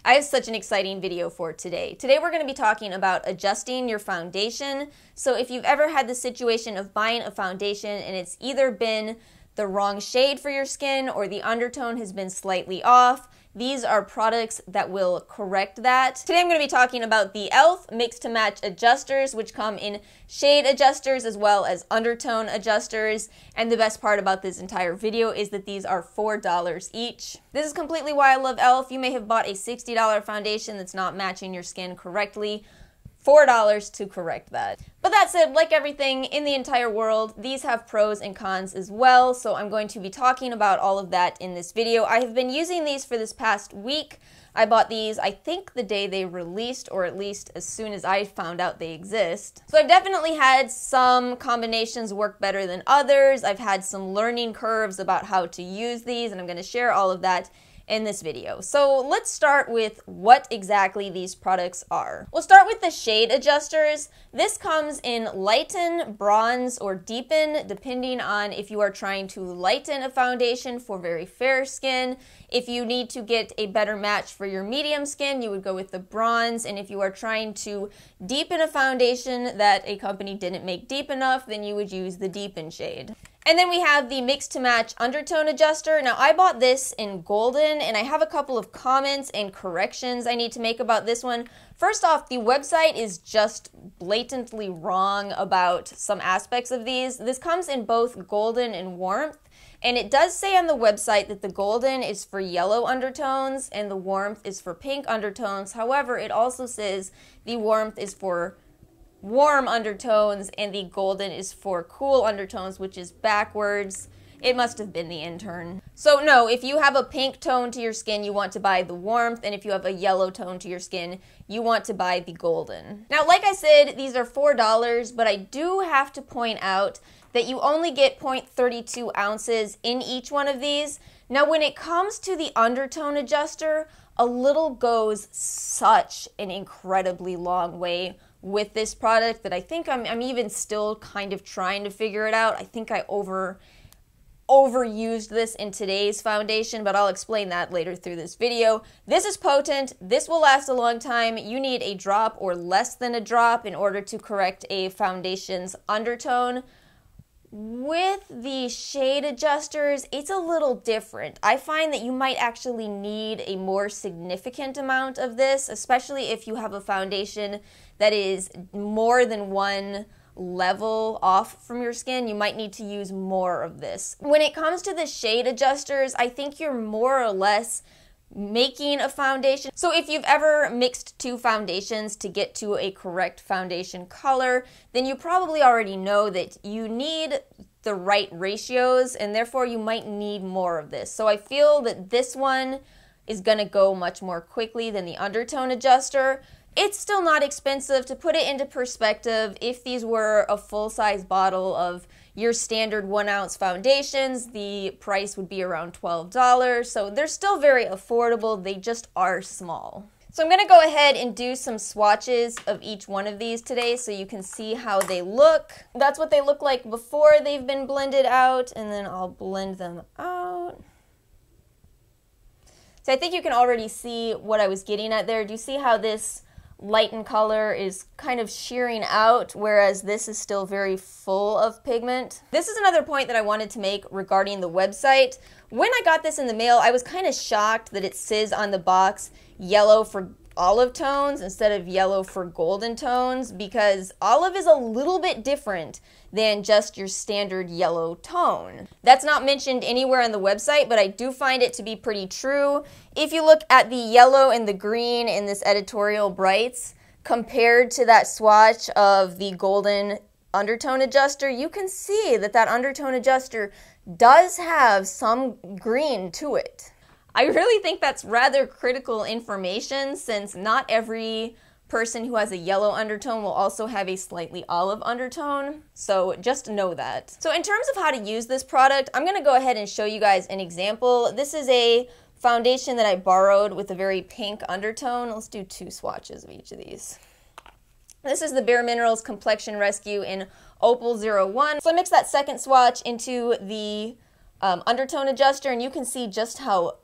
I have such an exciting video for today. Today we're going to be talking about adjusting your foundation. So if you've ever had the situation of buying a foundation and it's either been the wrong shade for your skin or the undertone has been slightly off, these are products that will correct that. Today I'm going to be talking about the E.L.F. Mix to Match Adjusters, which come in shade adjusters as well as undertone adjusters. And the best part about this entire video is that these are $4 each. This is completely why I love E.L.F. You may have bought a $60 foundation that's not matching your skin correctly. $4 to correct that. But that said, like everything in the entire world, these have pros and cons as well, so I'm going to be talking about all of that in this video. I have been using these for this past week. I bought these, I think, the day they released, or at least as soon as I found out they exist. So I've definitely had some combinations work better than others. I've had some learning curves about how to use these, and I'm going to share all of that in this video. So let's start with what exactly these products are. We'll start with the shade adjusters. This comes in lighten, bronze, or deepen, depending on if you are trying to lighten a foundation for very fair skin. If you need to get a better match for your medium skin, you would go with the bronze, and if you are trying to deepen a foundation that a company didn't make deep enough, then you would use the deepen shade. And then we have the Mix to Match Undertone Adjuster. Now, I bought this in golden, and I have a couple of comments and corrections I need to make about this one. First off, the website is just blatantly wrong about some aspects of these. This comes in both golden and warmth, and it does say on the website that the golden is for yellow undertones and the warmth is for pink undertones. However, it also says the warmth is for warm undertones and the golden is for cool undertones, which is backwards. It must have been the intern. So no, if you have a pink tone to your skin, you want to buy the warmth, and if you have a yellow tone to your skin, you want to buy the golden. Now, like I said, these are $4, but I do have to point out that you only get 0.32 ounces in each one of these. Now, when it comes to the undertone adjuster, a little goes such an incredibly long way with this product that I think I'm even still kind of trying to figure it out. I think I overused this in today's foundation, but I'll explain that later through this video. This is potent. This will last a long time. You need a drop or less than a drop in order to correct a foundation's undertone. With the shade adjusters, it's a little different. I find that you might actually need a more significant amount of this, especially if you have a foundation that is more than one level off from your skin. You might need to use more of this. When it comes to the shade adjusters, I think you're more or less making a foundation. So if you've ever mixed two foundations to get to a correct foundation color, then you probably already know that you need the right ratios, and therefore you might need more of this. So I feel that this one is going to go much more quickly than the undertone adjuster. It's still not expensive. To put it into perspective, if these were a full-size bottle of your standard 1 ounce foundations, the price would be around $12. So they're still very affordable. They just are small. So I'm going to go ahead and do some swatches of each one of these today so you can see how they look. That's what they look like before they've been blended out, and then I'll blend them out. So I think you can already see what I was getting at there. Do you see how this lighten color is kind of shearing out, whereas this is still very full of pigment? This is another point that I wanted to make regarding the website. When I got this in the mail, I was kind of shocked that it says on the box yellow for olive tones instead of yellow for golden tones, because olive is a little bit different than just your standard yellow tone. That's not mentioned anywhere on the website, but I do find it to be pretty true. If you look at the yellow and the green in this editorial brights compared to that swatch of the golden undertone adjuster, you can see that that undertone adjuster does have some green to it. I really think that's rather critical information, since not every person who has a yellow undertone will also have a slightly olive undertone, so just know that. So in terms of how to use this product, I'm going to go ahead and show you guys an example. This is a foundation that I borrowed with a very pink undertone. Let's do 2 swatches of each of these. This is the Bare Minerals Complexion Rescue in Opal 01. So I mixed that second swatch into the undertone adjuster, and you can see just how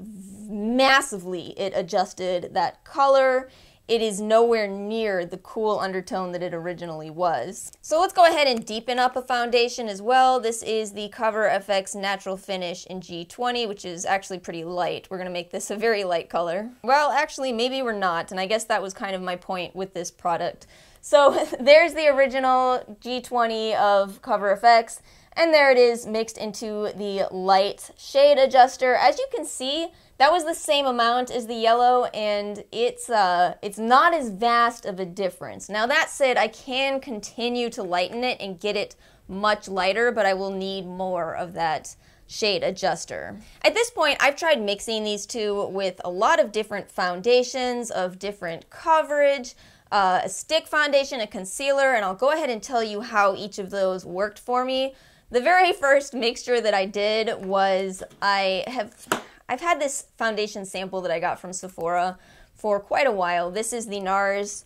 massively it adjusted that color. It is nowhere near the cool undertone that it originally was. So let's go ahead and deepen up a foundation as well. This is the Cover FX Natural Finish in G20, which is actually pretty light. We're gonna make this a very light color. Well, actually, maybe we're not, and I guess that was kind of my point with this product. So there's the original G20 of Cover FX, and there it is mixed into the light shade adjuster. As you can see, that was the same amount as the yellow, and it's not as vast of a difference. Now that said, I can continue to lighten it and get it much lighter, but I will need more of that shade adjuster. At this point, I've tried mixing these two with a lot of different foundations of different coverage, a stick foundation, a concealer, and I'll go ahead and tell you how each of those worked for me. The very first mixture that I did was I've had this foundation sample that I got from Sephora for quite a while. This is the NARS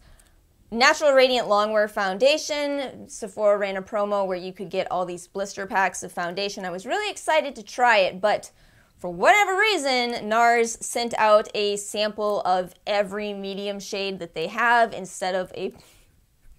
Natural Radiant Longwear Foundation. Sephora ran a promo where you could get all these blister packs of foundation. I was really excited to try it, but for whatever reason, NARS sent out a sample of every medium shade that they have instead of a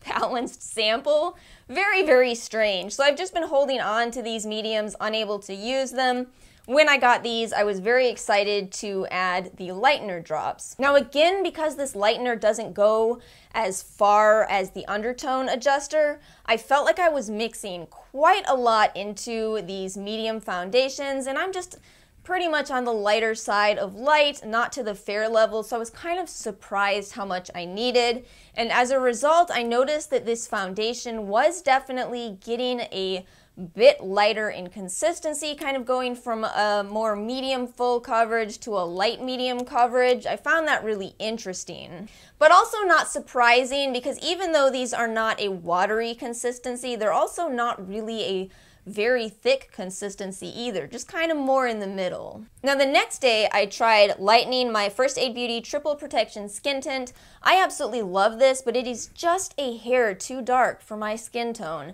balanced sample. Very, very strange. So I've just been holding on to these mediums, unable to use them. When I got these, I was very excited to add the lightener drops. Now again, because this lightener doesn't go as far as the undertone adjuster, I felt like I was mixing quite a lot into these medium foundations, and I'm just pretty much on the lighter side of light, not to the fair level, so I was kind of surprised how much I needed. And as a result, I noticed that this foundation was definitely getting a bit lighter in consistency, kind of going from a more medium full coverage to a light medium coverage. I found that really interesting, but also not surprising, because even though these are not a watery consistency, they're also not really a very thick consistency either, just kind of more in the middle. Now the next day I tried lightening my First Aid Beauty Triple Protection Skin Tint. I absolutely love this, but it is just a hair too dark for my skin tone.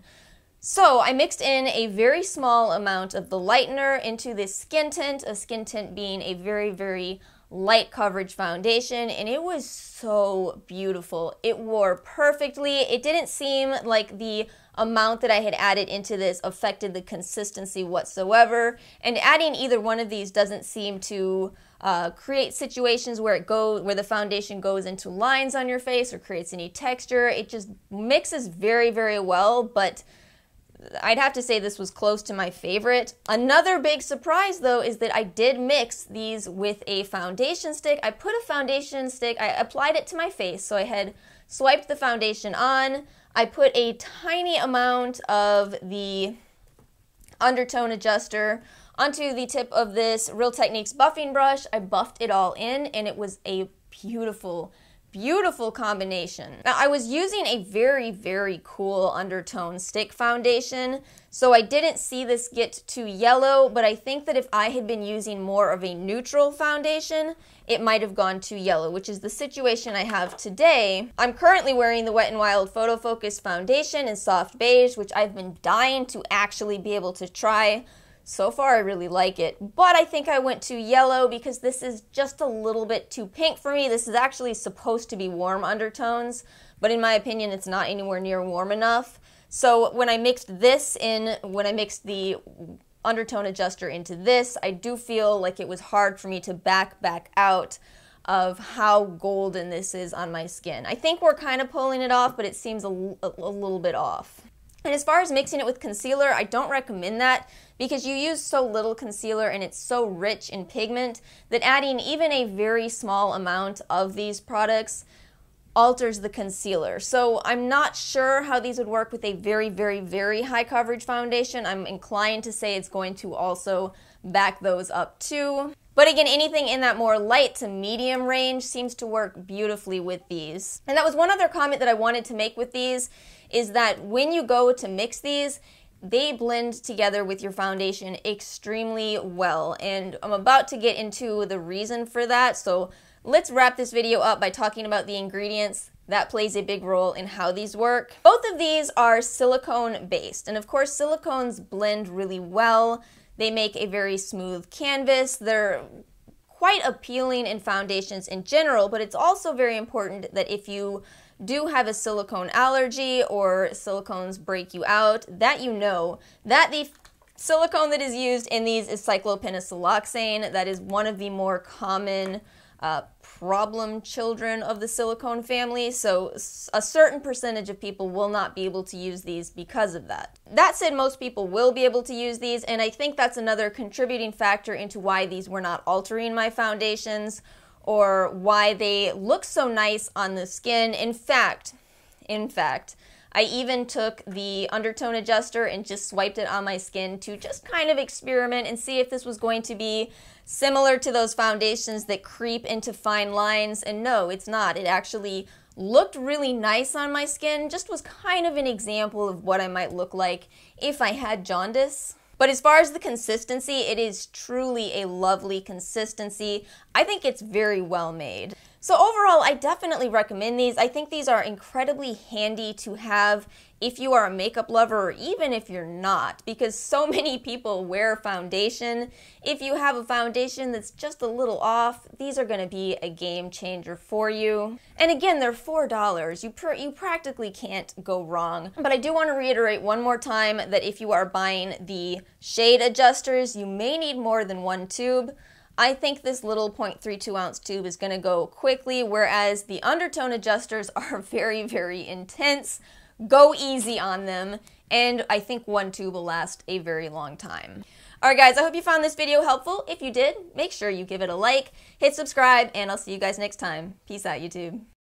So I mixed in a very small amount of the lightener into this skin tint, a skin tint being a very, very light coverage foundation, and it was so beautiful. It wore perfectly. It didn't seem like the amount that I had added into this affected the consistency whatsoever, and adding either one of these doesn't seem to create situations where the foundation goes into lines on your face or creates any texture. It just mixes very, very well, but I'd have to say this was close to my favorite. Another big surprise though is that I did mix these with a foundation stick. I put a foundation stick, I applied it to my face, so I had swiped the foundation on. I put a tiny amount of the undertone adjuster onto the tip of this Real Techniques buffing brush. I buffed it all in, and it was a beautiful, beautiful combination. Now I was using a very, very cool undertone stick foundation, so I didn't see this get too yellow, but I think that if I had been using more of a neutral foundation, it might have gone too yellow, which is the situation I have today. I'm currently wearing the Wet n Wild Photo Focus foundation in soft beige, which I've been dying to actually be able to try. So far, I really like it, but I think I went too yellow because this is just a little bit too pink for me. This is actually supposed to be warm undertones, but in my opinion, it's not anywhere near warm enough. So when I mixed the undertone adjuster into this, I do feel like it was hard for me to back out of how golden this is on my skin. I think we're kind of pulling it off, but it seems a little bit off. And as far as mixing it with concealer, I don't recommend that because you use so little concealer and it's so rich in pigment that adding even a very small amount of these products alters the concealer. So I'm not sure how these would work with a very, very, very high coverage foundation. I'm inclined to say it's going to also back those up too. But again, anything in that more light to medium range seems to work beautifully with these. And that was one other comment that I wanted to make with these, is that when you go to mix these, they blend together with your foundation extremely well. And I'm about to get into the reason for that, so let's wrap this video up by talking about the ingredients. That plays a big role in how these work. Both of these are silicone based, and of course silicones blend really well. They make a very smooth canvas. They're quite appealing in foundations in general, but it's also very important that if you do have a silicone allergy or silicones break you out, that you know that the silicone that is used in these is cyclopentasiloxane. That is one of the more common problem children of the silicone family, so a certain percentage of people will not be able to use these because of that. That said, most people will be able to use these, and I think that's another contributing factor into why these were not altering my foundations or why they look so nice on the skin. In fact, I even took the Undertone adjuster and just swiped it on my skin to just kind of experiment and see if this was going to be similar to those foundations that creep into fine lines, and no, it's not. It actually looked really nice on my skin, just was kind of an example of what I might look like if I had jaundice. But as far as the consistency, it is truly a lovely consistency. I think it's very well made. So overall, I definitely recommend these. I think these are incredibly handy to have if you are a makeup lover or even if you're not, because so many people wear foundation. If you have a foundation that's just a little off, these are going to be a game changer for you. And again, they're $4. You practically can't go wrong. But I do want to reiterate one more time that if you are buying the shade adjusters, you may need more than one tube. I think this little 0.32 ounce tube is going to go quickly, whereas the Undertone adjusters are very, very intense. Go easy on them, and I think one tube will last a very long time. Alright guys, I hope you found this video helpful. If you did, make sure you give it a like, hit subscribe, and I'll see you guys next time. Peace out, YouTube.